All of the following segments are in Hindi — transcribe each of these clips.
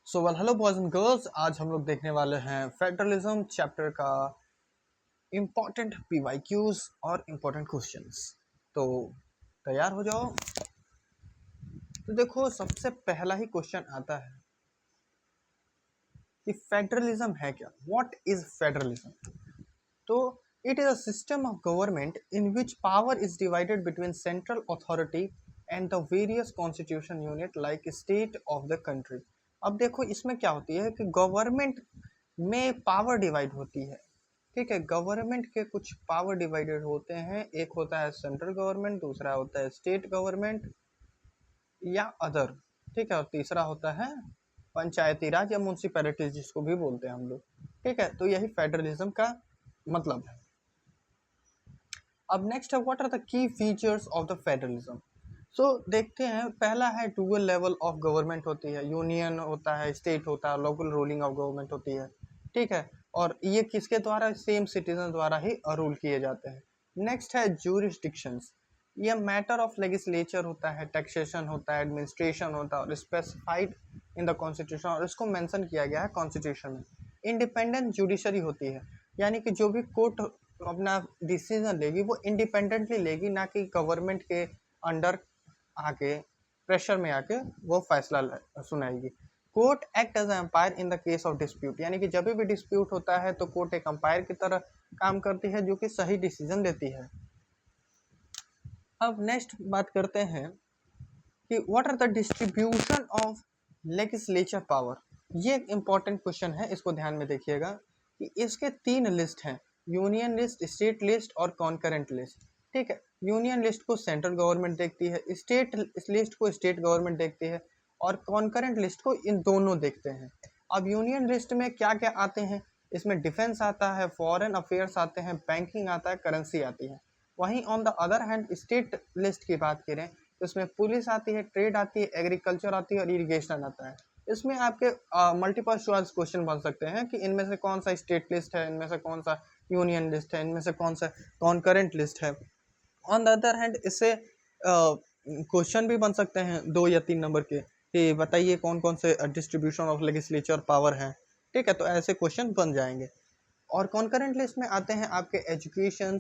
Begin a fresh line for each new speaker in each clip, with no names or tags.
So well hello boys and girls, आज हम लोग देखने वाले हैं फेडरलिज्म चैप्टर का इम्पोर्टेंट पीवाईक्यूज और इम्पोर्टेंट क्वेश्चंस। तो तैयार हो जाओ। तो देखो, सबसे पहला ही क्वेश्चन आता है कि फेडरलिज्म है क्या। What is federalism? तो it is a system of government in which power is divided between central authority and the various constitution unit like state of the country. अब देखो, इसमें क्या होती है कि गवर्नमेंट में पावर डिवाइड होती है। ठीक है, गवर्नमेंट के कुछ पावर डिवाइडेड होते हैं। एक होता है सेंट्रल गवर्नमेंट, दूसरा होता है स्टेट गवर्नमेंट या अदर। ठीक है, और तीसरा होता है पंचायती राज या म्यूनसिपैलिटीज, जिसको भी बोलते हैं हम लोग। ठीक है, तो यही फेडरलिज्म का मतलब है। अब नेक्स्ट है, what are the key features of the federalism. So देखते हैं, पहला है डुअल लेवल ऑफ गवर्नमेंट होती है। यूनियन होता है, स्टेट होता है, लोकल रूलिंग ऑफ गवर्नमेंट होती है। ठीक है, और ये किसके द्वारा? सेम सिटीजन द्वारा ही रूल किए जाते हैं। नेक्स्ट है ज्यूरिसडिक्शंस। ये मैटर ऑफ लेजिस्लेचर होता है, टैक्सेशन होता है, एडमिनिस्ट्रेशन होता है और स्पेसिफाइड इन द कॉन्स्टिट्यूशन, और इसको मेंशन किया गया है कॉन्स्टिट्यूशन में। इंडिपेंडेंट जुडिशरी होती है, यानी कि जो भी कोर्ट अपना डिसीजन लेगी वो इंडिपेंडेंटली लेगी, ना कि गवर्नमेंट के अंडर आके प्रेशर में आके वो फैसला सुनाएगी। Court act as umpire in the case of dispute, यानी कि जब भी डिस्प्यूट होता है तो कोर्ट एक अंपायर की तरह काम करती है, जो कि सही डिसीजन देती है। अब नेक्स्ट बात करते हैं कि what are the distribution of legislature power. ये एक इंपॉर्टेंट क्वेश्चन है, इसको ध्यान में देखिएगा कि इसके तीन लिस्ट हैं, यूनियन लिस्ट, स्टेट लिस्ट और कॉन्करेंट लिस्ट। ठीक है, यूनियन लिस्ट को सेंट्रल गवर्नमेंट देखती है, स्टेट लिस्ट को स्टेट गवर्नमेंट देखती है और कॉन्करेंट लिस्ट को इन दोनों देखते हैं। अब यूनियन लिस्ट में क्या क्या आते हैं? इसमें डिफेंस आता है, फॉरेन अफेयर्स आते हैं, बैंकिंग आता है, करेंसी आती है। वहीं on the other hand state list की बात करें तो इसमें पुलिस आती है, ट्रेड आती है, एग्रीकल्चर आती है और इरिगेशन आता है। इसमें आपके मल्टीपल चॉइस क्वेश्चन बन सकते हैं कि इनमें से कौन सा स्टेट लिस्ट है, इनमें से कौन सा यूनियन लिस्ट है, इनमें से कौन सा कॉन्करेंट लिस्ट है। ऑन द अदर हैंड इससे क्वेश्चन भी बन सकते हैं 2 या 3 नंबर के कि बताइए कौन कौन से डिस्ट्रीब्यूशन ऑफ लेजिस्लेचर पावर हैं। ठीक है, तो ऐसे क्वेश्चन बन जाएंगे। और कॉन्करेंट लिस्ट में आते हैं आपके एजुकेशन,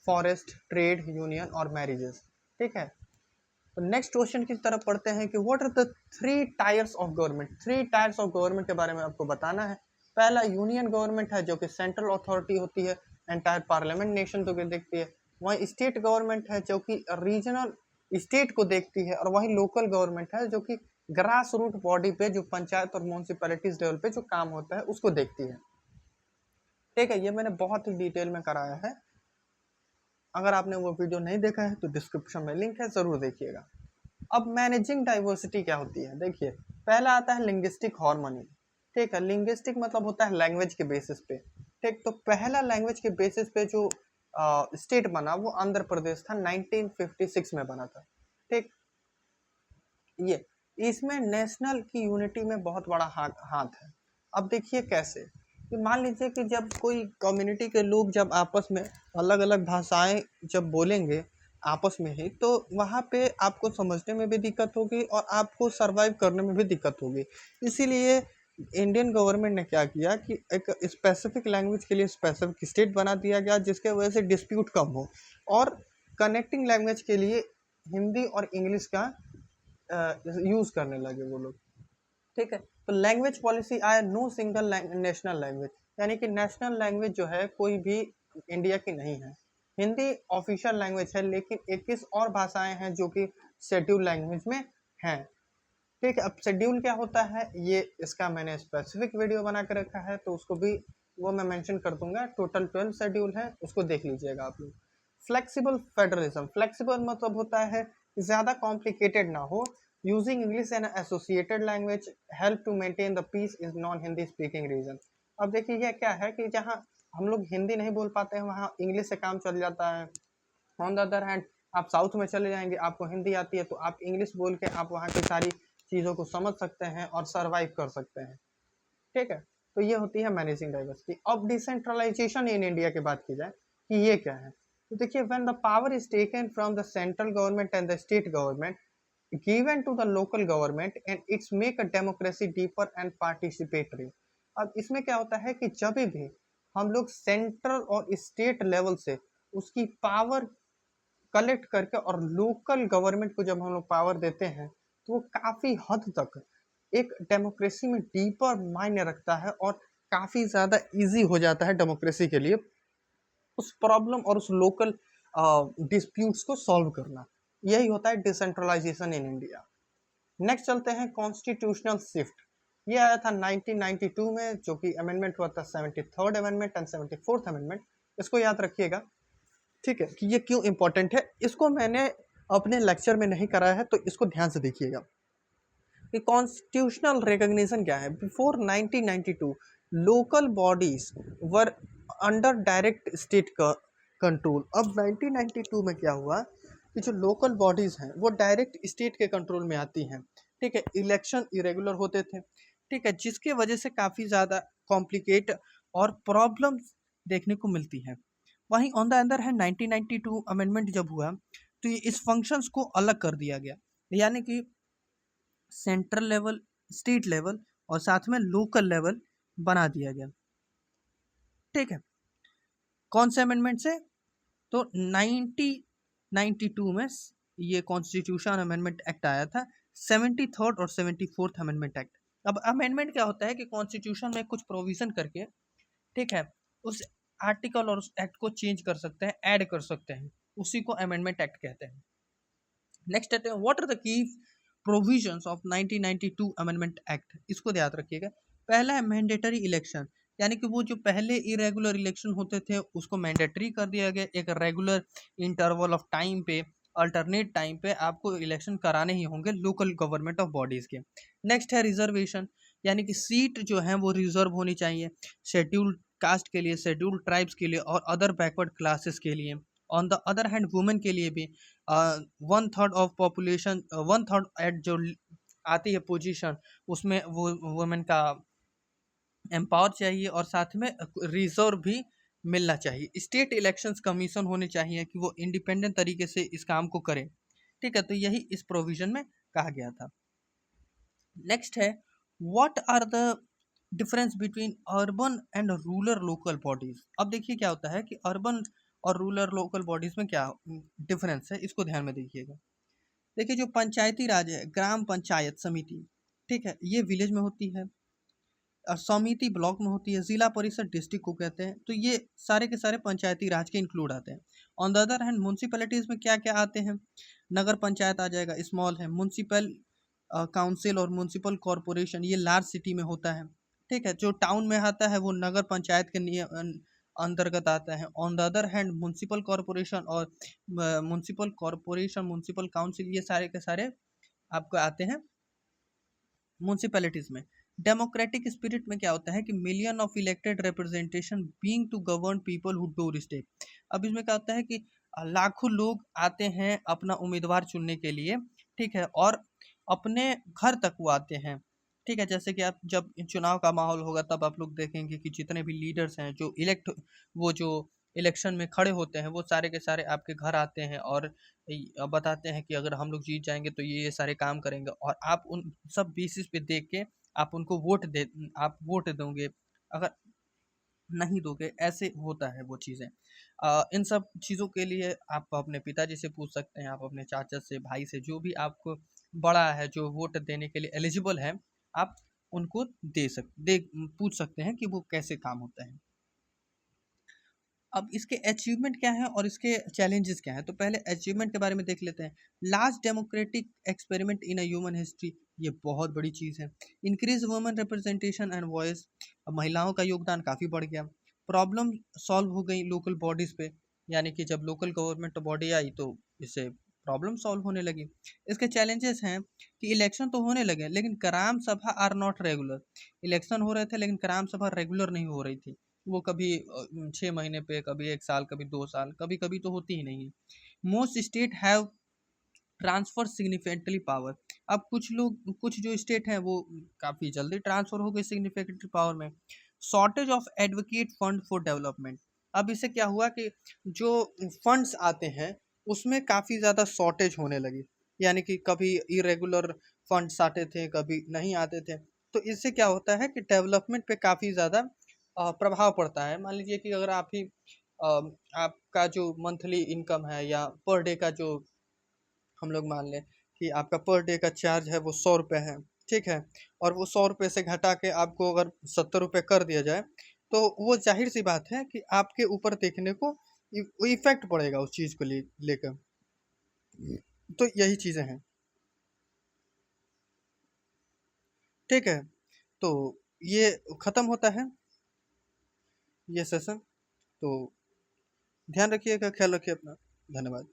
फॉरेस्ट, ट्रेड, यूनियन और मैरिजेस। ठीक है, तो नेक्स्ट क्वेश्चन की तरफ पढ़ते हैं कि what are the 3 tiers of government. 3 tiers of government के बारे में आपको बताना है। पहला यूनियन गवर्नमेंट है, जो कि सेंट्रल अथॉरिटी होती है, एंटायर पार्लियामेंट नेशन को देखती है। वहीं स्टेट गवर्नमेंट है, जो कि रीजनल स्टेट को देखती है। और वहीं लोकल गवर्नमेंट है, जो कि ग्रास रूट बॉडी पे, जो पंचायत और म्यूनसिपैलिटीज लेवल पे जो काम होता है उसको देखती है। ठीक है, ये मैंने बहुत ही डिटेल में कराया है। अगर आपने वो वीडियो नहीं देखा है तो डिस्क्रिप्शन में लिंक है, जरूर देखिएगा। अब मैनेजिंग डाइवर्सिटी क्या होती है, देखिए पहला आता है लिंग्विस्टिक हार्मनी। ठीक है, लिंग्विस्टिक मतलब होता है लैंग्वेज के बेसिस पे। ठीक, तो पहला लैंग्वेज के बेसिस पे जो स्टेट बना वो आंध्र प्रदेश था, 1956 में बना था। ठीक, ये इसमें नेशनल की यूनिटी में बहुत बड़ा हाथ है। अब देखिए कैसे, कि मान लीजिए कि जब कोई कम्युनिटी के लोग जब आपस में अलग अलग भाषाएं जब बोलेंगे आपस में ही, तो वहाँ पे आपको समझने में भी दिक्कत होगी और आपको सरवाइव करने में भी दिक्कत होगी। इसीलिए इंडियन गवर्नमेंट ने क्या किया कि एक स्पेसिफिक लैंग्वेज के लिए स्पेसिफिक स्टेट बना दिया गया, जिसके वजह से डिस्प्यूट कम हो। और कनेक्टिंग लैंग्वेज के लिए हिंदी और इंग्लिश का यूज़ करने लगे वो लोग। ठीक है, तो लैंग्वेज पॉलिसी आया, नो सिंगल नेशनल लैंग्वेज, यानी कि नेशनल लैंग्वेज जो है कोई भी इंडिया की नहीं है। हिंदी ऑफिशियल लैंग्वेज है, लेकिन 21 और भाषाएं हैं जो कि शेड्यूल लैंग्वेज में हैं। ठीक है, अब शेड्यूल क्या होता है, ये इसका मैंने स्पेसिफिक वीडियो बना कर रखा है, तो उसको भी वो मैं मेंशन कर दूंगा। टोटल 12 शेड्यूल है, उसको देख लीजिएगा आप लोग। फ्लेक्सिबल फेडरलिज्म, फ्लेक्सिबल मतलब होता है ज़्यादा कॉम्प्लिकेटेड ना हो। Using English and associated language help to maintain the peace is non Hindi speaking region. अब देखिए ये क्या है कि जहाँ हम लोग हिंदी नहीं बोल पाते हैं वहाँ इंग्लिश से काम चल जाता है। ऑन द अदर हैंड आप साउथ में चले जाएंगे, आपको हिंदी आती है तो आप इंग्लिश बोल के आप वहाँ की सारी चीज़ों को समझ सकते हैं और सर्वाइव कर सकते हैं। ठीक है, तो ये होती है मैनेजिंग डाइवर्सिटी। अब डिसेंट्रलाइजेशन इन इंडिया की बात की जाए कि ये क्या है, तो देखिए when the power is taken from the central government and the state government, given to the local government and it's make a democracy deeper and participatory। अब इसमें क्या होता है कि जब भी हम लोग सेंट्रल और स्टेट लेवल से उसकी पावर कलेक्ट करके और लोकल गवर्नमेंट को जब हम लोग पावर देते हैं तो वो काफ़ी हद तक एक डेमोक्रेसी में डीपर मायने रखता है और काफ़ी ज़्यादा इजी हो जाता है डेमोक्रेसी के लिए उस प्रॉब्लम और उस लोकल डिस्प्यूट्स को सॉल्व करना। यही होता है डिसेंट्रलाइजेशन इन इंडिया। नेक्स्ट चलते हैं कॉन्स्टिट्यूशनल शिफ्ट। ये आया था 1992 में, जो कि अमेंडमेंट हुआ था 73rd amendment and 74th amendment. इसको याद रखिएगा, ठीक है, कि ये क्यों इंपॉर्टेंट है। इसको मैंने अपने लेक्चर में नहीं कराया है, तो इसको ध्यान से देखिएगा कि कॉन्स्टिट्यूशनल रिकॉग्निशन क्या है। Before 1992 local bodies were under direct state control. अब 1992 में क्या हुआ कि जो लोकल बॉडीज़ हैं वो डायरेक्ट स्टेट के कंट्रोल में आती हैं, ठीक है। इलेक्शन इरेगुलर होते थे, ठीक है, जिसके वजह से काफ़ी ज़्यादा कॉम्प्लिकेट और प्रॉब्लम्स देखने को मिलती हैं। वहीं on the other hand 1992 amendment जब हुआ तो ये इस फंक्शंस को अलग कर दिया गया, यानी कि सेंट्रल लेवल, स्टेट लेवल और साथ में लोकल लेवल बना दिया गया, ठीक है। कौन से अमेंडमेंट से? तो 1992 में ये कॉन्स्टिट्यूशन अमेंडमेंट एक्ट आया था, 73rd और 74th अमेंडमेंट एक्ट। अब अमेंडमेंट क्या होता है कि कॉन्स्टिट्यूशन में कुछ प्रोविजन करके, ठीक है, उस आर्टिकल और उस एक्ट को चेंज कर सकते हैं, ऐड कर सकते हैं, उसी को अमेंडमेंट एक्ट कहते हैं। नेक्स्ट आते हैं what are the key provisions of 1992 amendment act. इसको याद रखिएगा। पहला है मैंडेटरी इलेक्शन, यानी कि वो जो पहले इरेगुलर इलेक्शन होते थे उसको मैंडेटरी कर दिया गया। एक रेगुलर इंटरवल ऑफ टाइम पे, अल्टरनेट टाइम पे आपको इलेक्शन कराने ही होंगे लोकल गवर्नमेंट ऑफ बॉडीज़ के। नेक्स्ट है रिजर्वेशन, यानी कि सीट जो है वो रिजर्व होनी चाहिए शेड्यूल्ड कास्ट के लिए, शेड्यूल्ड ट्राइब्स के लिए और अदर बैकवर्ड क्लासेस के लिए। On the other hand women के लिए भी 1/3 ऑफ पॉपुलेशन, 1/3 एट जो आती है पोजीशन, उसमें वो वुमेन का एम्पावर चाहिए और साथ में रिजर्व भी मिलना चाहिए। स्टेट इलेक्शंस कमीशन होने चाहिए कि वो इंडिपेंडेंट तरीके से इस काम को करें, ठीक है। तो यही इस प्रोविजन में कहा गया था। नेक्स्ट है what are the difference between urban and rural local bodies. अब देखिए क्या होता है कि अर्बन और रूरल लोकल बॉडीज में क्या डिफरेंस है, इसको ध्यान में देखिएगा। देखिए जो पंचायती राज है, ग्राम पंचायत समिति, ठीक है, ये विलेज में होती है और समिति ब्लॉक में होती है, जिला परिषद डिस्ट्रिक्ट को कहते हैं। तो ये सारे के सारे पंचायती राज के इंक्लूड आते हैं। On the other hand municipalities में क्या क्या आते हैं? नगर पंचायत आ जाएगा, स्मॉल है। म्यूनसिपल काउंसिल और म्यूनसिपल कॉरपोरेशन ये लार्ज सिटी में होता है, ठीक है। जो टाउन में आता है वो नगर पंचायत के अंतर्गत आता है। On the other hand municipal corporation और म्यूनसिपल काउंसिल ये सारे के सारे आपको आते हैं म्यूनसिपैलिटीज़ में। डेमोक्रेटिक स्पिरिट में क्या होता है कि million of elected representation being to govern people who door step. अब इसमें क्या होता है कि लाखों लोग आते हैं अपना उम्मीदवार चुनने के लिए, ठीक है, और अपने घर तक वो आते हैं, ठीक है। जैसे कि आप जब चुनाव का माहौल होगा तब आप लोग देखेंगे कि जितने भी लीडर्स हैं जो वो जो इलेक्शन में खड़े होते हैं वो सारे के सारे आपके घर आते हैं और बताते हैं कि अगर हम लोग जीत जाएंगे तो ये सारे काम करेंगे, और आप उन सब बेसिस पे देख के आप उनको आप वोट दोगे, अगर नहीं दोगे, ऐसे होता है वो चीज़ें। इन सब चीज़ों के लिए आप अपने पिताजी से पूछ सकते हैं, आप अपने चाचा से, भाई से, जो भी आपको बड़ा है जो वोट देने के लिए एलिजिबल है, आप उनको पूछ सकते हैं कि वो कैसे काम होता है। अब इसके अचीवमेंट क्या है और इसके चैलेंजेस क्या हैं, तो पहले अचीवमेंट के बारे में देख लेते हैं। Large democratic experiment in a human history, ये बहुत बड़ी चीज़ है। Increase women representation and voice, महिलाओं का योगदान काफ़ी बढ़ गया। प्रॉब्लम सॉल्व हो गई लोकल बॉडीज़ पे, यानी कि जब लोकल गवर्नमेंट बॉडी आई तो इससे प्रॉब्लम सॉल्व होने लगी। इसके चैलेंजेस हैं कि इलेक्शन तो होने लगे लेकिन ग्राम सभा आर नॉट रेगुलर। इलेक्शन हो रहे थे लेकिन ग्राम सभा रेगुलर नहीं हो रही थी, वो कभी 6 महीने पे, कभी 1 साल, कभी 2 साल, कभी कभी तो होती ही नहीं है। Most state have transfer significantly power. अब कुछ जो स्टेट हैं वो काफ़ी जल्दी ट्रांसफर हो गए सिग्निफिकेंटली पावर में। Shortage of advocate fund for development. अब इससे क्या हुआ कि जो फंड्स आते हैं उसमें काफ़ी ज़्यादा शॉर्टेज होने लगी, यानी कि कभी इरेगुलर फंड्स आते थे, कभी नहीं आते थे। तो इससे क्या होता है कि डेवलपमेंट पे काफ़ी ज़्यादा प्रभाव पड़ता है। मान लीजिए कि अगर आप ही अ, आपका जो मंथली इनकम है या पर डे का जो हम लोग मान लें कि आपका पर डे का चार्ज है वो 100 रुपए है, ठीक है? और वो 100 रुपए से घटा के आपको अगर 70 रुपए कर दिया जाए, तो वो ज़ाहिर-सी बात है कि आपके ऊपर देखने को वो इफ़ेक्ट पड़ेगा उस चीज़ को लेकर। तो यही चीज़ें हैं, ठीक है? तो ये ख़त्म होता है ये सेशन। तो ध्यान रखिएगा, ख़्याल रखिए अपना। धन्यवाद।